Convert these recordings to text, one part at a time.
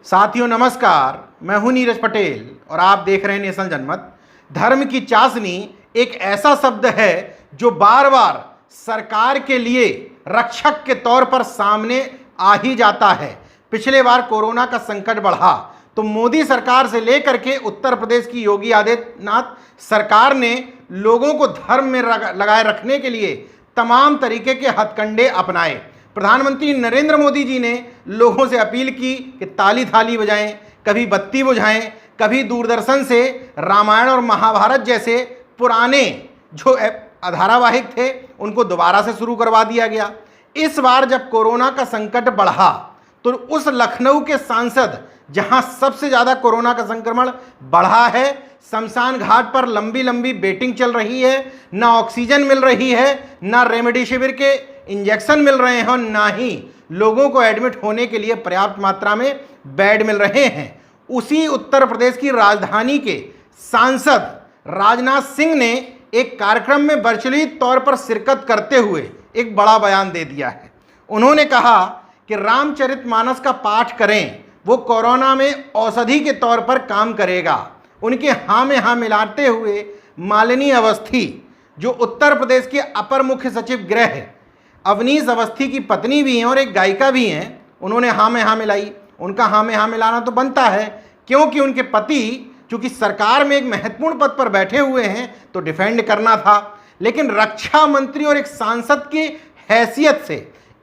साथियों नमस्कार, मैं हूं नीरज पटेल और आप देख रहे हैं नेशनल जनमत। धर्म की चाशनी एक ऐसा शब्द है जो बार बार सरकार के लिए रक्षक के तौर पर सामने आ ही जाता है। पिछले बार कोरोना का संकट बढ़ा तो मोदी सरकार से लेकर के उत्तर प्रदेश की योगी आदित्यनाथ सरकार ने लोगों को धर्म में लगाए रखने के लिए तमाम तरीके के हथकंडे अपनाए। प्रधानमंत्री नरेंद्र मोदी जी ने लोगों से अपील की कि ताली थाली बजाएं, कभी बत्ती बुझाएं, कभी दूरदर्शन से रामायण और महाभारत जैसे पुराने जो धारावाहिक थे उनको दोबारा से शुरू करवा दिया गया। इस बार जब कोरोना का संकट बढ़ा तो उस लखनऊ के सांसद जहां सबसे ज़्यादा कोरोना का संक्रमण बढ़ा है, शमशान घाट पर लंबी लंबी वेटिंग चल रही है, ना ऑक्सीजन मिल रही है, ना रेमडेसिविर के इंजेक्शन मिल रहे हैं और ना ही लोगों को एडमिट होने के लिए पर्याप्त मात्रा में बेड मिल रहे हैं। उसी उत्तर प्रदेश की राजधानी के सांसद राजनाथ सिंह ने एक कार्यक्रम में वर्चुअली तौर पर शिरकत करते हुए एक बड़ा बयान दे दिया है। उन्होंने कहा कि रामचरितमानस का पाठ करें, वो कोरोना में औषधि के तौर पर काम करेगा। उनके हाँ में हाँ मिलाते हुए मालिनी अवस्थी जो उत्तर प्रदेश के अपर मुख्य सचिव गृह अवनीश अवस्थी की पत्नी भी हैं और एक गायिका भी हैं, उन्होंने हाँ में हाँ मिलाई। उनका हाँ में हाँ मिलाना तो बनता है क्योंकि उनके पति चूँकि सरकार में एक महत्वपूर्ण पद पर बैठे हुए हैं तो डिफेंड करना था। लेकिन रक्षा मंत्री और एक सांसद की हैसियत से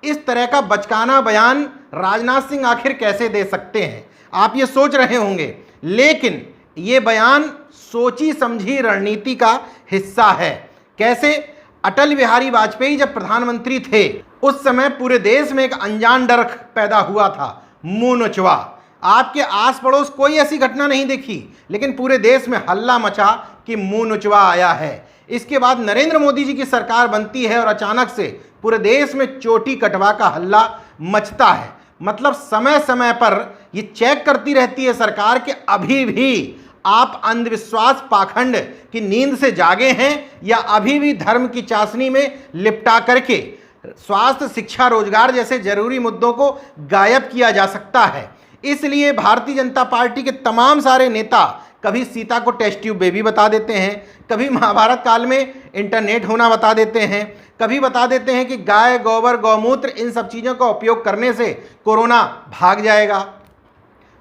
इस तरह का बचकाना बयान राजनाथ सिंह आखिर कैसे दे सकते हैं, आप ये सोच रहे होंगे। लेकिन ये बयान सोची समझी रणनीति का हिस्सा है। कैसे? अटल बिहारी वाजपेयी जब प्रधानमंत्री थे उस समय पूरे देश में एक अनजान डर पैदा हुआ था, मुंह नोचवा। आपके आस पड़ोस कोई ऐसी घटना नहीं देखी लेकिन पूरे देश में हल्ला मचा कि मुंह नोचवा आया है। इसके बाद नरेंद्र मोदी जी की सरकार बनती है और अचानक से पूरे देश में चोटी कटवा का हल्ला मचता है। मतलब समय समय पर ये चेक करती रहती है सरकार कि अभी भी आप अंधविश्वास पाखंड की नींद से जागे हैं या अभी भी धर्म की चाशनी में लिपटा करके स्वास्थ्य, शिक्षा, रोजगार जैसे जरूरी मुद्दों को गायब किया जा सकता है। इसलिए भारतीय जनता पार्टी के तमाम सारे नेता कभी सीता को टेस्ट ट्यूब बेबी बता देते हैं, कभी महाभारत काल में इंटरनेट होना बता देते हैं, कभी बता देते हैं कि गाय, गोबर, गौमूत्र इन सब चीज़ों का उपयोग करने से कोरोना भाग जाएगा।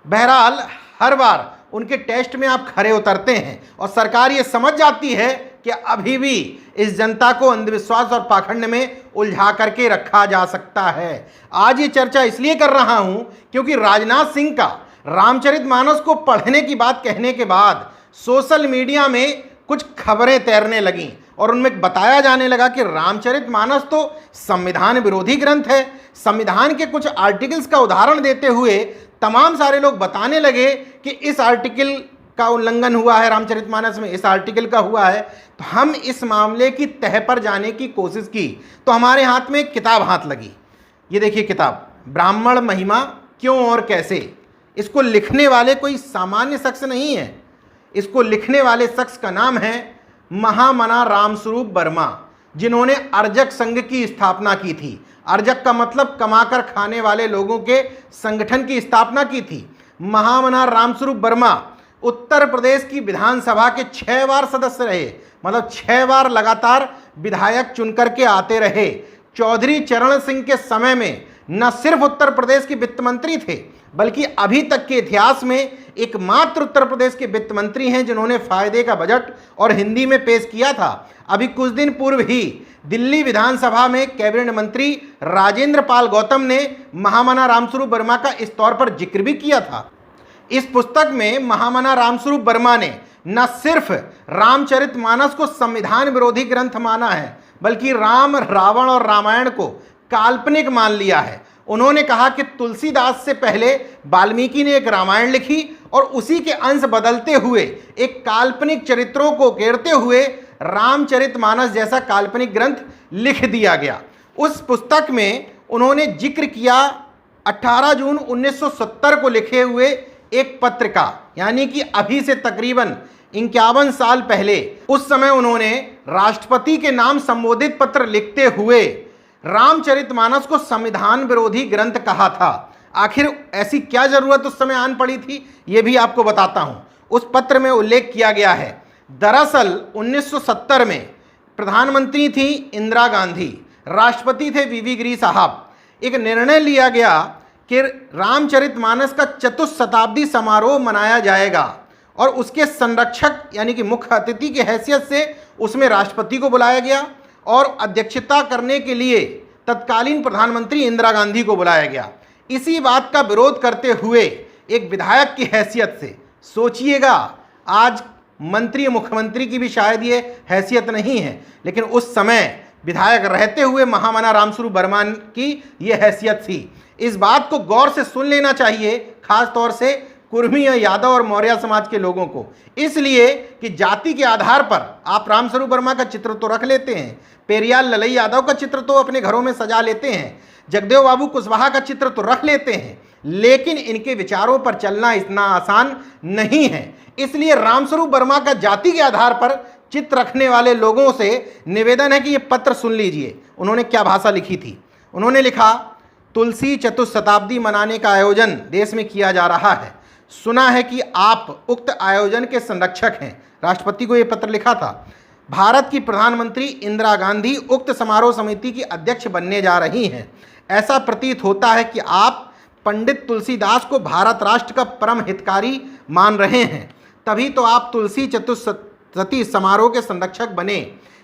बहरहाल हर बार उनके टेस्ट में आप खरे उतरते हैं और सरकार ये समझ जाती है कि अभी भी इस जनता को अंधविश्वास और पाखंड में उलझा करके रखा जा सकता है। आज ये चर्चा इसलिए कर रहा हूं क्योंकि राजनाथ सिंह का रामचरितमानस को पढ़ने की बात कहने के बाद सोशल मीडिया में कुछ खबरें तैरने लगीं और उनमें बताया जाने लगा कि रामचरितमानस तो संविधान विरोधी ग्रंथ है। संविधान के कुछ आर्टिकल्स का उदाहरण देते हुए तमाम सारे लोग बताने लगे कि इस आर्टिकल का उल्लंघन हुआ है, रामचरितमानस में इस आर्टिकल का हुआ है। तो हम इस मामले की तह पर जाने की कोशिश की तो हमारे हाथ में एक किताब हाथ लगी। ये देखिए किताब, ब्राह्मण महिमा क्यों और कैसे। इसको लिखने वाले कोई सामान्य शख्स नहीं है। इसको लिखने वाले शख्स का नाम है महामना रामस्वरूप वर्मा, जिन्होंने अर्जक संघ की स्थापना की थी। अर्जक का मतलब कमाकर खाने वाले लोगों के संगठन की स्थापना की थी। महामना रामस्वरूप वर्मा उत्तर प्रदेश की विधानसभा के 6 बार सदस्य रहे, मतलब 6 बार लगातार विधायक चुनकर के आते रहे। चौधरी चरण सिंह के समय में न सिर्फ उत्तर प्रदेश के वित्त मंत्री थे बल्कि अभी तक के इतिहास में एकमात्र उत्तर प्रदेश के वित्त मंत्री हैं जिन्होंने फायदे का बजट और हिंदी में पेश किया था। अभी कुछ दिन पूर्व ही दिल्ली विधानसभा में कैबिनेट मंत्री राजेंद्र पाल गौतम ने महामना रामस्वरूप वर्मा का इस तौर पर जिक्र भी किया था। इस पुस्तक में महामना रामस्वरूप वर्मा ने न सिर्फ रामचरितमानस को संविधान विरोधी ग्रंथ माना है बल्कि राम, रावण और रामायण को काल्पनिक मान लिया है। उन्होंने कहा कि तुलसीदास से पहले वाल्मीकि ने एक रामायण लिखी और उसी के अंश बदलते हुए एक काल्पनिक चरित्रों को उकेरते हुए रामचरितमानस जैसा काल्पनिक ग्रंथ लिख दिया गया। उस पुस्तक में उन्होंने जिक्र किया 18 जून 1970 को लिखे हुए एक पत्र का, यानी कि अभी से तकरीबन 51 साल पहले। उस समय उन्होंने राष्ट्रपति के नाम संबोधित पत्र लिखते हुए रामचरितमानस को संविधान विरोधी ग्रंथ कहा था। आखिर ऐसी क्या जरूरत उस समय आन पड़ी थी, यह भी आपको बताता हूं। उस पत्र में उल्लेख किया गया है, दरअसल 1970 में प्रधानमंत्री थी इंदिरा गांधी, राष्ट्रपति थे वीवी गिरी साहब। एक निर्णय लिया गया कि रामचरितमानस का चतुशताब्दी समारोह मनाया जाएगा और उसके संरक्षक यानी कि मुख्य अतिथि की हैसियत से उसमें राष्ट्रपति को बुलाया गया और अध्यक्षता करने के लिए तत्कालीन प्रधानमंत्री इंदिरा गांधी को बुलाया गया। इसी बात का विरोध करते हुए एक विधायक की हैसियत से, सोचिएगा आज मंत्री मुख्यमंत्री की भी शायद ये हैसियत नहीं है, लेकिन उस समय विधायक रहते हुए महामना रामस्वरूप वर्मा की ये हैसियत थी। इस बात को गौर से सुन लेना चाहिए, खास तौर से कुर्मी या यादव और मौर्य समाज के लोगों को, इसलिए कि जाति के आधार पर आप रामस्वरूप वर्मा का चित्र तो रख लेते हैं, पेरियाल ललई यादव का चित्र तो अपने घरों में सजा लेते हैं, जगदेव बाबू कुशवाहा का चित्र तो रख लेते हैं, लेकिन इनके विचारों पर चलना इतना आसान नहीं है। इसलिए रामस्वरूप वर्मा का जाति के आधार पर चित्र रखने वाले लोगों से निवेदन है कि ये पत्र सुन लीजिए। उन्होंने क्या भाषा लिखी थी, उन्होंने लिखा, तुलसी चतुशताब्दी मनाने का आयोजन देश में किया जा रहा है। सुना है कि आप उक्त आयोजन के संरक्षक हैं। राष्ट्रपति को यह पत्र लिखा था। भारत की प्रधानमंत्री इंदिरा गांधी उक्त समारोह समिति की अध्यक्ष बनने जा रही हैं। ऐसा प्रतीत होता है कि आप पंडित तुलसीदास को भारत राष्ट्र का परम हितकारी मान रहे हैं, तभी तो आप तुलसी चतुशती समारोह के संरक्षक बने।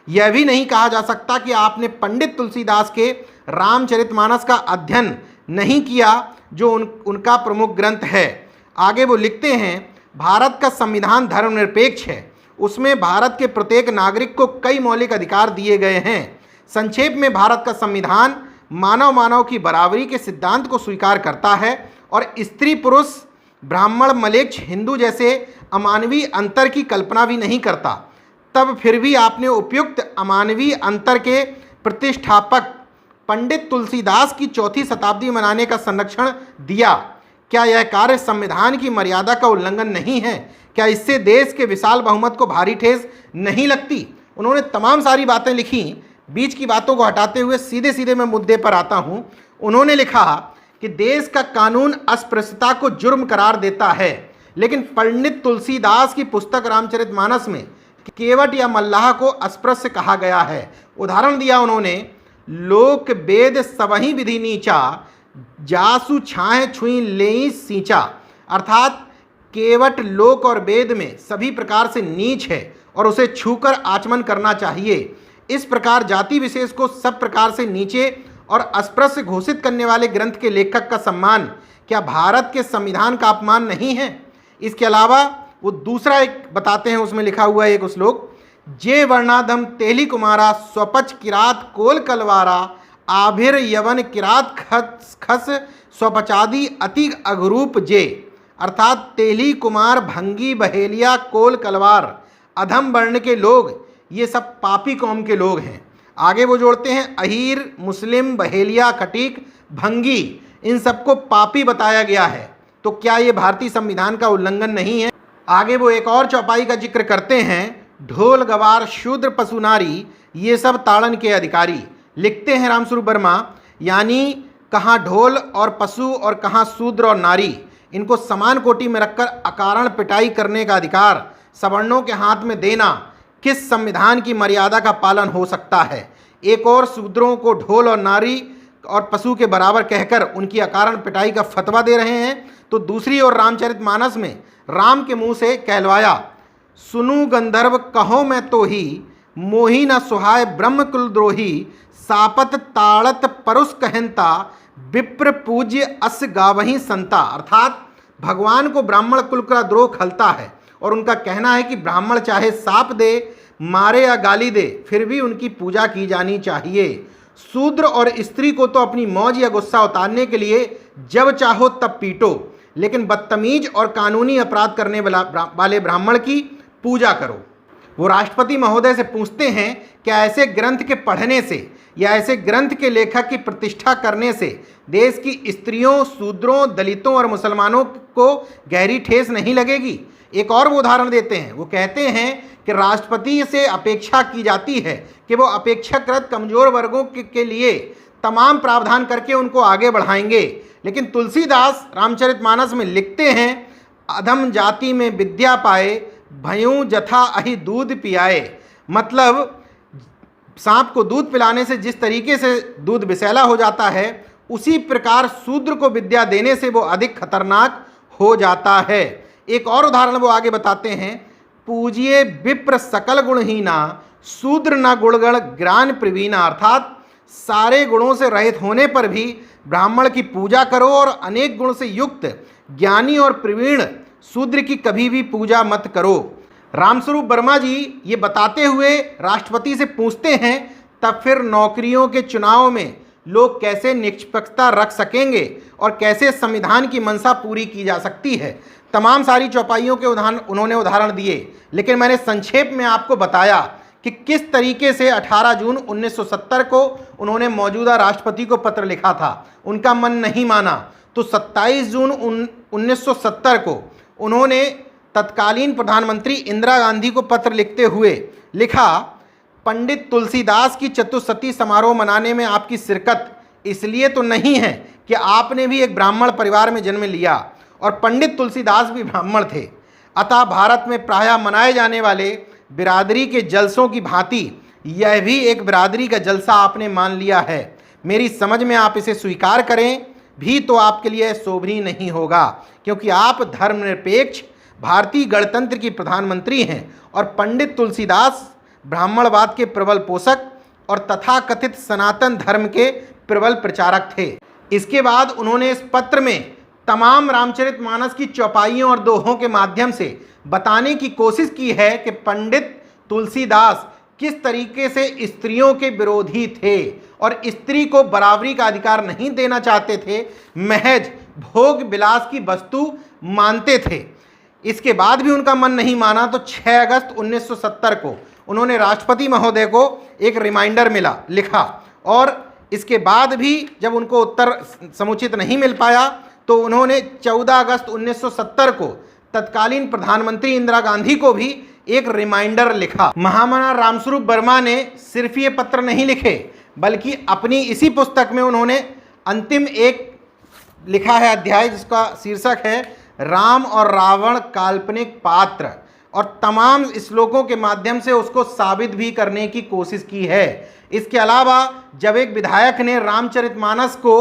यह भी नहीं कहा जा सकता कि आपने पंडित तुलसीदास के रामचरितमानस का अध्ययन नहीं किया, जो उनका प्रमुख ग्रंथ है। आगे वो लिखते हैं, भारत का संविधान धर्मनिरपेक्ष है, उसमें भारत के प्रत्येक नागरिक को कई मौलिक अधिकार दिए गए हैं। संक्षेप में भारत का संविधान मानव की बराबरी के सिद्धांत को स्वीकार करता है और स्त्री पुरुष ब्राह्मण मलेच्छ हिंदू जैसे अमानवीय अंतर की कल्पना भी नहीं करता। तब फिर भी आपने उपयुक्त अमानवीय अंतर के प्रतिष्ठापक पंडित तुलसीदास की चौथी शताब्दी मनाने का संरक्षण दिया। क्या यह कार्य संविधान की मर्यादा का उल्लंघन नहीं है? क्या इससे देश के विशाल बहुमत को भारी ठेस नहीं लगती? उन्होंने तमाम सारी बातें लिखी। बीच की बातों को हटाते हुए सीधे सीधे मैं मुद्दे पर आता हूं। उन्होंने लिखा कि देश का कानून अस्पृश्यता को जुर्म करार देता है, लेकिन पंडित तुलसीदास की पुस्तक रामचरितमानस में केवट या मल्लाह को अस्पृश्य कहा गया है। उदाहरण दिया उन्होंने, लोक वेद सबही विधि नीचा, जासु छाए छुई लेई सींचा। अर्थात केवट लोक और वेद में सभी प्रकार से नीच है और उसे छूकर आचमन करना चाहिए। इस प्रकार जाति विशेष को सब प्रकार से नीचे और अस्पृश्य घोषित करने वाले ग्रंथ के लेखक का सम्मान क्या भारत के संविधान का अपमान नहीं है? इसके अलावा वो दूसरा एक बताते हैं, उसमें लिखा हुआ है एक श्लोक, जे वर्णाधम तेली कुमारा स्वपच किरात कोल कलवारा, आभिर यवन किरात खस स्वपचादी अति अघरूप जे। अर्थात तेली कुमार भंगी बहेलिया कोल कलवार अधम वर्ण के लोग, ये सब पापी कौम के लोग हैं। आगे वो जोड़ते हैं, अहीर मुस्लिम बहेलिया खटीक भंगी, इन सबको पापी बताया गया है। तो क्या ये भारतीय संविधान का उल्लंघन नहीं है? आगे वो एक और चौपाई का जिक्र करते हैं, ढोल गवार शूद्र पशु नारी, ये सब ताड़न के अधिकारी। लिखते हैं रामस्वरूप वर्मा, यानी कहाँ ढोल और पशु और कहाँ शूद्र और नारी, इनको समान कोटि में रखकर अकारण पिटाई करने का अधिकार सवर्णों के हाथ में देना किस संविधान की मर्यादा का पालन हो सकता है? एक और शूद्रों को ढोल और नारी और पशु के बराबर कहकर उनकी अकारण पिटाई का फतवा दे रहे हैं, तो दूसरी ओर रामचरितमानस में राम के मुंह से कहलवाया, सुनु गंधर्व कहो मैं तो ही, मोही न सुहाय ब्रह्म कुल द्रोही, सापत ताड़त परुष कहनता, विप्र पूज्य अस गावही संता। अर्थात भगवान को ब्राह्मण कुल का द्रोह खलता है और उनका कहना है कि ब्राह्मण चाहे साप दे, मारे या गाली दे, फिर भी उनकी पूजा की जानी चाहिए। शूद्र और स्त्री को तो अपनी मौज या गुस्सा उतारने के लिए जब चाहो तब पीटो, लेकिन बदतमीज और कानूनी अपराध करने वाले ब्राह्मण की पूजा करो। वो राष्ट्रपति महोदय से पूछते हैं क्या ऐसे ग्रंथ के पढ़ने से या ऐसे ग्रंथ के लेखक की प्रतिष्ठा करने से देश की स्त्रियों, शूद्रों, दलितों और मुसलमानों को गहरी ठेस नहीं लगेगी। एक और वो उदाहरण देते हैं, वो कहते हैं कि राष्ट्रपति से अपेक्षा की जाती है कि वो अपेक्षाकृत कमजोर वर्गों के लिए तमाम प्रावधान करके उनको आगे बढ़ाएंगे। लेकिन तुलसीदास रामचरितमानस में लिखते हैं, अधम जाति में विद्या पाए, भयूं जथा अहि दूध पियाए। मतलब सांप को दूध पिलाने से जिस तरीके से दूध विषैला हो जाता है, उसी प्रकार शूद्र को विद्या देने से वो अधिक खतरनाक हो जाता है। एक और उदाहरण वो आगे बताते हैं, पूजिए विप्र सकल गुणहीना, शूद्र न गुणगण ज्ञान प्रवीणा। अर्थात सारे गुणों से रहित होने पर भी ब्राह्मण की पूजा करो और अनेक गुण से युक्त ज्ञानी और प्रवीण शूद्र की कभी भी पूजा मत करो। रामस्वरूप वर्मा जी ये बताते हुए राष्ट्रपति से पूछते हैं, तब फिर नौकरियों के चुनाव में लोग कैसे निष्पक्षता रख सकेंगे और कैसे संविधान की मंशा पूरी की जा सकती है। तमाम सारी चौपाइयों के उन्होंने उदाहरण दिए, लेकिन मैंने संक्षेप में आपको बताया कि किस तरीके से 18 जून 1970 को उन्होंने मौजूदा राष्ट्रपति को पत्र लिखा था। उनका मन नहीं माना तो 27 जून 1970 को उन्होंने तत्कालीन प्रधानमंत्री इंदिरा गांधी को पत्र लिखते हुए लिखा, पंडित तुलसीदास की चतुर्शती समारोह मनाने में आपकी शिरकत इसलिए तो नहीं है कि आपने भी एक ब्राह्मण परिवार में जन्म लिया और पंडित तुलसीदास भी ब्राह्मण थे, अतः भारत में प्रायः मनाए जाने वाले बिरादरी के जलसों की भांति यह भी एक बिरादरी का जलसा आपने मान लिया है। मेरी समझ में आप इसे स्वीकार करें भी तो आपके लिए शोभनीय नहीं होगा, क्योंकि आप धर्मनिरपेक्ष भारतीय गणतंत्र की प्रधानमंत्री हैं और पंडित तुलसीदास ब्राह्मणवाद के प्रबल पोषक और तथाकथित सनातन धर्म के प्रबल प्रचारक थे। इसके बाद उन्होंने इस पत्र में तमाम रामचरितमानस की चौपाइयों और दोहों के माध्यम से बताने की कोशिश की है कि पंडित तुलसीदास किस तरीके से स्त्रियों के विरोधी थे और स्त्री को बराबरी का अधिकार नहीं देना चाहते थे, महज भोग विलास की वस्तु मानते थे। इसके बाद भी उनका मन नहीं माना तो 6 अगस्त 1970 को उन्होंने राष्ट्रपति महोदय को एक रिमाइंडर लिखा और इसके बाद भी जब उनको उत्तर समुचित नहीं मिल पाया तो उन्होंने 14 अगस्त 1970 को तत्कालीन प्रधानमंत्री इंदिरा गांधी को भी एक रिमाइंडर लिखा। महामना रामस्वरूप वर्मा ने सिर्फ ये पत्र नहीं लिखे, बल्कि अपनी इसी पुस्तक में उन्होंने अंतिम एक लिखा है अध्याय, जिसका शीर्षक है राम और रावण काल्पनिक पात्र, और तमाम श्लोकों के माध्यम से उसको साबित भी करने की कोशिश की है। इसके अलावा जब एक विधायक ने रामचरितमानस को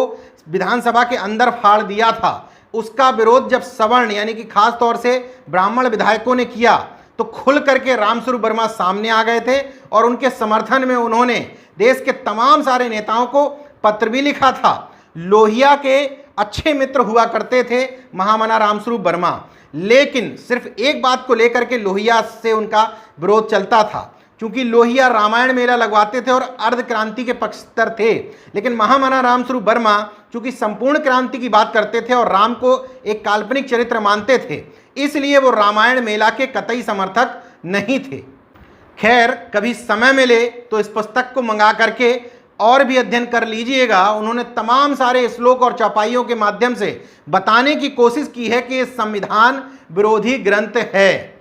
विधानसभा के अंदर फाड़ दिया था, उसका विरोध जब सवर्ण यानी कि खास तौर से ब्राह्मण विधायकों ने किया तो खुल करके रामस्वरूप वर्मा सामने आ गए थे और उनके समर्थन में उन्होंने देश के तमाम सारे नेताओं को पत्र भी लिखा था। लोहिया के अच्छे मित्र हुआ करते थे महामना रामस्वरूप वर्मा, लेकिन सिर्फ एक बात को लेकर के लोहिया से उनका विरोध चलता था, क्योंकि लोहिया रामायण मेला लगवाते थे और अर्ध क्रांति के पक्षधर थे। लेकिन महामना रामस्वरूप वर्मा चूंकि संपूर्ण क्रांति की बात करते थे और राम को एक काल्पनिक चरित्र मानते थे, इसलिए वो रामायण मेला के कतई समर्थक नहीं थे। खैर, कभी समय मिले तो इस पुस्तक को मंगा करके और भी अध्ययन कर लीजिएगा। उन्होंने तमाम सारे श्लोक और चौपाइयों के माध्यम से बताने की कोशिश की है कि ये संविधान विरोधी ग्रंथ है।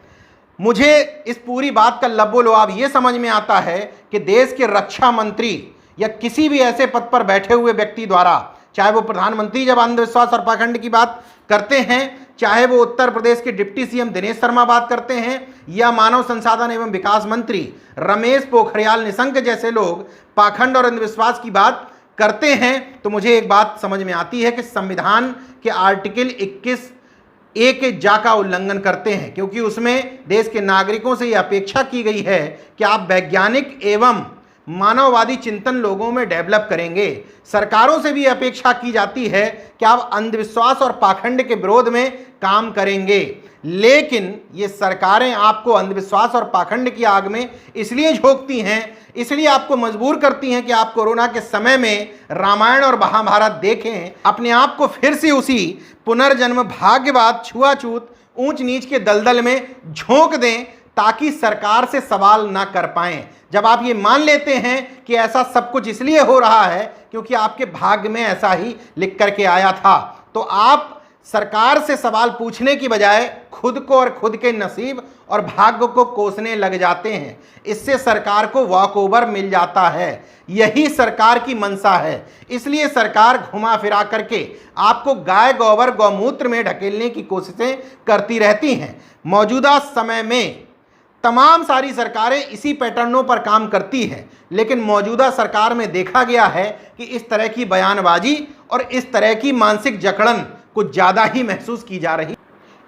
मुझे इस पूरी बात का लबोलुआब ये समझ में आता है कि देश के रक्षा मंत्री या किसी भी ऐसे पद पर बैठे हुए व्यक्ति द्वारा, चाहे वो प्रधानमंत्री जब अंधविश्वास और पाखंड की बात करते हैं, चाहे वो उत्तर प्रदेश के डिप्टी सीएम दिनेश शर्मा बात करते हैं, या मानव संसाधन एवं विकास मंत्री रमेश पोखरियाल निशंक जैसे लोग पाखंड और अंधविश्वास की बात करते हैं, तो मुझे एक बात समझ में आती है कि संविधान के आर्टिकल 21A के जा का उल्लंघन करते हैं, क्योंकि उसमें देश के नागरिकों से यह अपेक्षा की गई है कि आप वैज्ञानिक एवं मानववादी चिंतन लोगों में डेवलप करेंगे। सरकारों से भी अपेक्षा की जाती है कि आप अंधविश्वास और पाखंड के विरोध में काम करेंगे, लेकिन ये सरकारें आपको अंधविश्वास और पाखंड की आग में इसलिए झोंकती हैं, इसलिए आपको मजबूर करती हैं कि आप कोरोना के समय में रामायण और महाभारत देखें, अपने आप को फिर से उसी पुनर्जन्म, भाग्यवाद, छुआछूत, ऊंच नीच के दलदल में झोंक दें, ताकि सरकार से सवाल ना कर पाएं। जब आप ये मान लेते हैं कि ऐसा सब कुछ इसलिए हो रहा है क्योंकि आपके भाग्य में ऐसा ही लिख करके आया था, तो आप सरकार से सवाल पूछने की बजाय खुद को और खुद के नसीब और भाग्य को कोसने लग जाते हैं। इससे सरकार को वॉक ओवर मिल जाता है। यही सरकार की मंशा है। इसलिए सरकार घुमा फिरा करके आपको गाय गोबर गौमूत्र में ढकेलने की कोशिशें करती रहती हैं। मौजूदा समय में तमाम सारी सरकारें इसी पैटर्नों पर काम करती हैं, लेकिन मौजूदा सरकार में देखा गया है कि इस तरह की बयानबाजी और इस तरह की मानसिक जकड़न कुछ ज़्यादा ही महसूस की जा रही।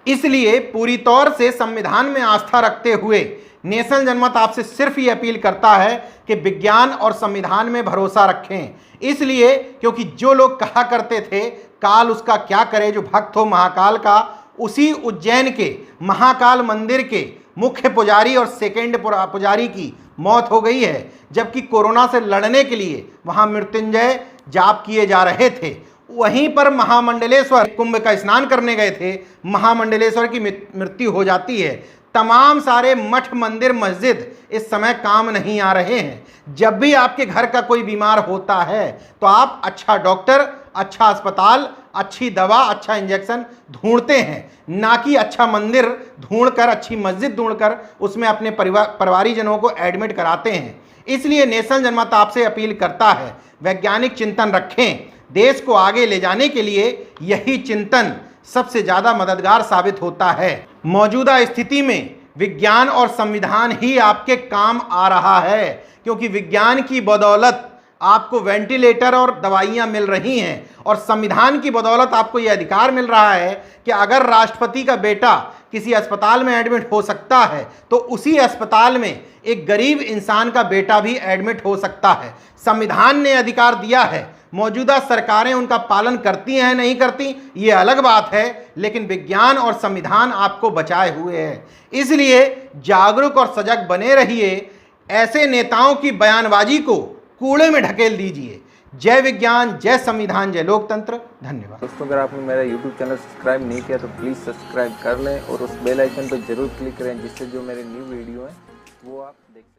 इसलिए पूरी तौर से संविधान में आस्था रखते हुए नेशनल जनमत आपसे सिर्फ ये अपील करता है कि विज्ञान और संविधान में भरोसा रखें। इसलिए क्योंकि जो लोग कहा करते थे काल उसका क्या करे जो भक्त हो महाकाल का, उसी उज्जैन के महाकाल मंदिर के मुख्य पुजारी और सेकेंड पुजारी की मौत हो गई है, जबकि कोरोना से लड़ने के लिए वहां मृत्युंजय जाप किए जा रहे थे। वहीं पर महामंडलेश्वर कुंभ का स्नान करने गए थे, महामंडलेश्वर की मृत्यु हो जाती है। तमाम सारे मठ मंदिर मस्जिद इस समय काम नहीं आ रहे हैं। जब भी आपके घर का कोई बीमार होता है तो आप अच्छा डॉक्टर, अच्छा अस्पताल, अच्छी दवा, अच्छा इंजेक्शन ढूंढते हैं, ना कि अच्छा मंदिर ढूंढकर, अच्छी मस्जिद ढूंढकर उसमें अपने परिवारीजनों को एडमिट कराते हैं। इसलिए नेशनल जनमत आपसे अपील करता है वैज्ञानिक चिंतन रखें। देश को आगे ले जाने के लिए यही चिंतन सबसे ज़्यादा मददगार साबित होता है। मौजूदा स्थिति में विज्ञान और संविधान ही आपके काम आ रहा है, क्योंकि विज्ञान की बदौलत आपको वेंटिलेटर और दवाइयाँ मिल रही हैं और संविधान की बदौलत आपको ये अधिकार मिल रहा है कि अगर राष्ट्रपति का बेटा किसी अस्पताल में एडमिट हो सकता है तो उसी अस्पताल में एक गरीब इंसान का बेटा भी एडमिट हो सकता है। संविधान ने अधिकार दिया है। मौजूदा सरकारें उनका पालन करती हैं नहीं करती ये अलग बात है, लेकिन विज्ञान और संविधान आपको बचाए हुए है। इसलिए जागरूक और सजग बने रहिए। ऐसे नेताओं की बयानबाजी को कूड़े में ढकेल दीजिए। जय विज्ञान, जय संविधान, जय लोकतंत्र। धन्यवाद दोस्तों, अगर आपने मेरा YouTube चैनल सब्सक्राइब नहीं किया तो प्लीज़ सब्सक्राइब कर लें और उस बेल आइकन पर जरूर क्लिक करें, जिससे जो मेरे न्यू वीडियो हैं वो आप देख सकें।